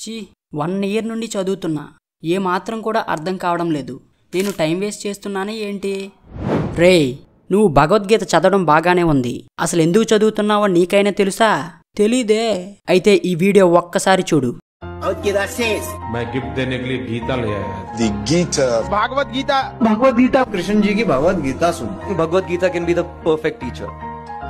ఛీ 1 ఇయర్ నుండి చదువుతున్నా ఏ మాత్రం కూడా అర్థం కావడం లేదు. నేను టైం వేస్ట్ చేస్తున్నానే ఏంటి? రేయ్, నువ్వు భగవద్గీత చదవడం బాగానే ఉంది. అసలు ఎందుకు చదువుతున్నావో నీకైనా తెలుసా? తెలీదే? అయితే ఈ వీడియో ఒక్కసారి చూడు. मैं गिफ्ट देने के लिए गीता ले आया। The Gita. भगवत गीता कृष्ण जी की भगवत गीता सुन. Bhagavad Gita can be the perfect teacher.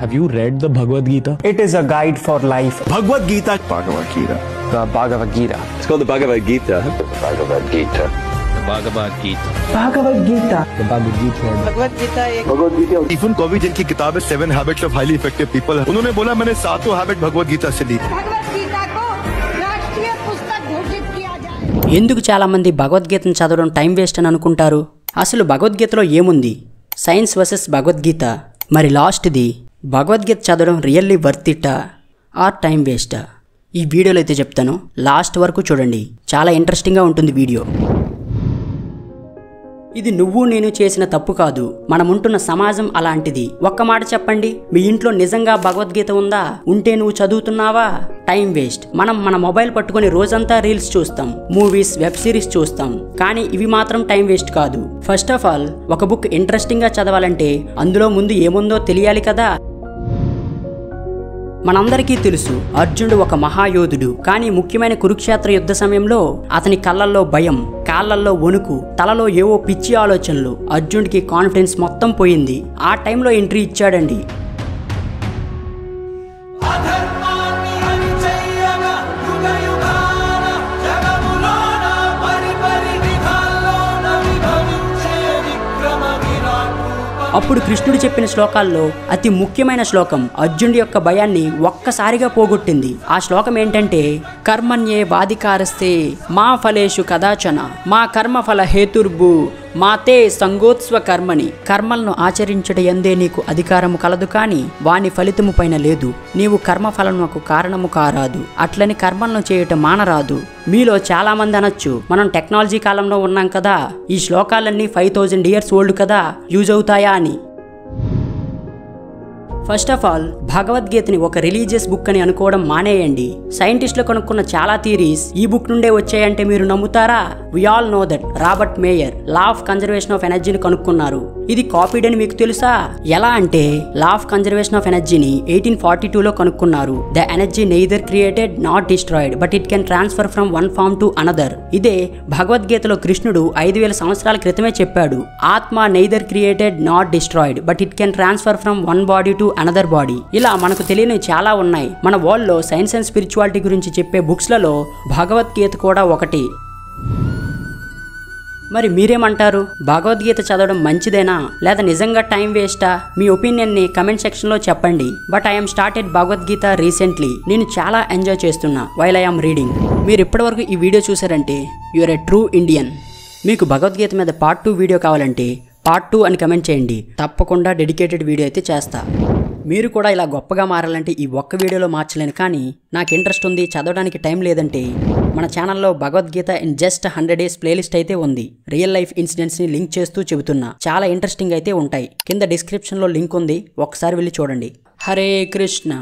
Have you read the Bhagavad Gita? It is a guide for life. Bhagavad Gita. Bhagavad Gita. The Bhagavad Gita. It's called the Bhagavad Gita. Bhagavad Gita. Bhagavad Gita. Bhagavad Gita. The Bhagavad Gita. Bhagavad Gita एक Bhagavad Gita. Stephen Covey जिनकी किताब है 7 Habits of Highly Effective People, उन्होंने बोला मैंने 7 habit Bhagavad Gita से ली. भगवत गीता को राष्ट्रीय पुस्तक घोषित किया जाए. ఎందుకు చాలా మంది భగవద్గీతను చదవడం టైం వేస్ట్ అని అనుకుంటారు? అసలు భగవద్గీతలో ఏముంది? Science versus Bhagavad Gita. మరి లాస్ట్ది భగవద్గీత చదవడం రియల్లీ వర్త్ ఇట్టా ఆర్ టైం వేస్టా? ఈ వీడియోలో అయితే చెప్తాను, లాస్ట్ వరకు చూడండి. చాలా ఇంట్రెస్టింగ్గా ఉంటుంది వీడియో. ఇది నువ్వు నేను చేసిన తప్పు కాదు, మనముంటున్న సమాజం అలాంటిది. ఒక్క మాట చెప్పండి, మీ ఇంట్లో నిజంగా భగవద్గీత ఉందా? ఉంటే నువ్వు చదువుతున్నావా? Time waste. మనం మన మొబైల్ పట్టుకొని రోజంతా రీల్స్ చూస్తాం, మూవీస్, వెబ్ సిరీస్ చూస్తాం, కానీ ఇవి మాత్రం టైం వేస్ట్ కాదు. ఫస్ట్ ఆఫ్ ఆల్, ఒక బుక్ ఇంట్రెస్టింగ్గా చదవాలంటే అందులో ముందు ఏముందో తెలియాలి కదా. మనందరికీ తెలుసు, అర్జునుడు ఒక మహాయోధుడు. కానీ ముఖ్యమైన కురుక్షేత్ర యుద్ధ సమయంలో అతని కళ్ళల్లో భయం, కాళ్ళల్లో వణుకు, తలలో ఏవో పిచ్చి ఆలోచనలు. అర్జునుడికి కాన్ఫిడెన్స్ మొత్తం పోయింది. ఆ టైంలో ఎంట్రీ ఇచ్చాడండి. అప్పుడు కృష్ణుడు చెప్పిన శ్లోకాల్లో అతి ముఖ్యమైన శ్లోకం అర్జునుడి యొక్క భయాన్ని ఒక్కసారిగా పోగొట్టింది. ఆ శ్లోకం ఏంటంటే, కర్మణ్యే వాధికారస్తే మా ఫలేషు కదాచన మా కర్మఫల హేతుర్భు మాతే సంగోత్స్వ కర్మని. కర్మలను ఆచరించట యందే నీకు అధికారము కలదు, కానీ వాని ఫలితము పైన లేదు. నీవు కర్మఫలమునకు కారణము కారాదు, అట్లని కర్మలను చేయటం మానరాదు. మీలో చాలా మంది అనొచ్చు, మనం టెక్నాలజీ కాలంలో ఉన్నాం కదా, ఈ శ్లోకాలన్నీ 5000 ఇయర్స్ ఓల్డ్ కదా, యూజ్ అవుతాయా అని. ఫస్ట్ ఆఫ్ ఆల్, భగవద్గీతని ఒక రిలీజియస్ బుక్ అని అనుకోవడం మానేయండి. సైంటిస్టులు కనుక్కున్న చాలా థియరీస్ ఈ బుక్ నుండే వచ్చాయంటే మీరు నమ్ముతారా? We all know that Robert Mayer law of conservation of ఎనర్జీని కనుక్కున్నారు. ఇది కాపీడ్ అని మీకు తెలుసా? ఎలా అంటే, లా ఆఫ్ కన్జర్వేషన్ ఆఫ్ ఎనర్జీని 1842లో కనుక్కున్నారు. The energy neither created not destroyed but it can transfer from one form to another. ఇదే భగవద్గీతలో కృష్ణుడు 5000 సంవత్సరాల క్రితమే చెప్పాడు. ఆత్మ neither created not destroyed but it can transfer from one body to another body. ఇలా మనకు తెలియనివి చాలా ఉన్నాయి. మన వరల్డ్ లో సైన్స్ అండ్ స్పిరిచువాలిటీ గురించి చెప్పే బుక్స్లలో భగవద్గీత కూడా ఒకటి. మరి మీరేమంటారు? భగవద్గీత చదవడం మంచిదేనా లేదా నిజంగా టైం వేస్టా? మీ ఒపీనియన్ ని కమెంట్ సెక్షన్ లో చెప్పండి. But I'm started Bhagavad Gita recently. నేను చాలా ఎంజాయ్ చేస్తున్నా వైల్ ఐఎమ్ రీడింగ్. మీరు ఇప్పటివరకు ఈ వీడియో చూసారంటే యూఆర్ ఎ ట్రూ ఇండియన్. మీకు భగవద్గీత మీద పార్ట్ 2 వీడియో కావాలంటే పార్ట్ 2 అని కమెంట్ చేయండి. తప్పకుండా డెడికేటెడ్ వీడియో అయితే చేస్తా. మీరు కూడా ఇలా గొప్పగా మారాలంటే ఈ ఒక్క వీడియోలో మార్చలేను, కానీ నాకు ఇంట్రెస్ట్ ఉంది, చదవడానికి టైం లేదంటే మన ఛానల్లో Bhagavad Gita in just 100 days playlist అయితే ఉంది. రియల్ లైఫ్ ఇన్సిడెంట్స్ ని లింక్ చేస్తూ చెబుతున్నా. చాలా ఇంట్రెస్టింగ్ అయితే ఉంటాయి. కింద డిస్క్రిప్షన్లో లింక్ ఉంది, ఒకసారి వెళ్ళి చూడండి. హరే కృష్ణ.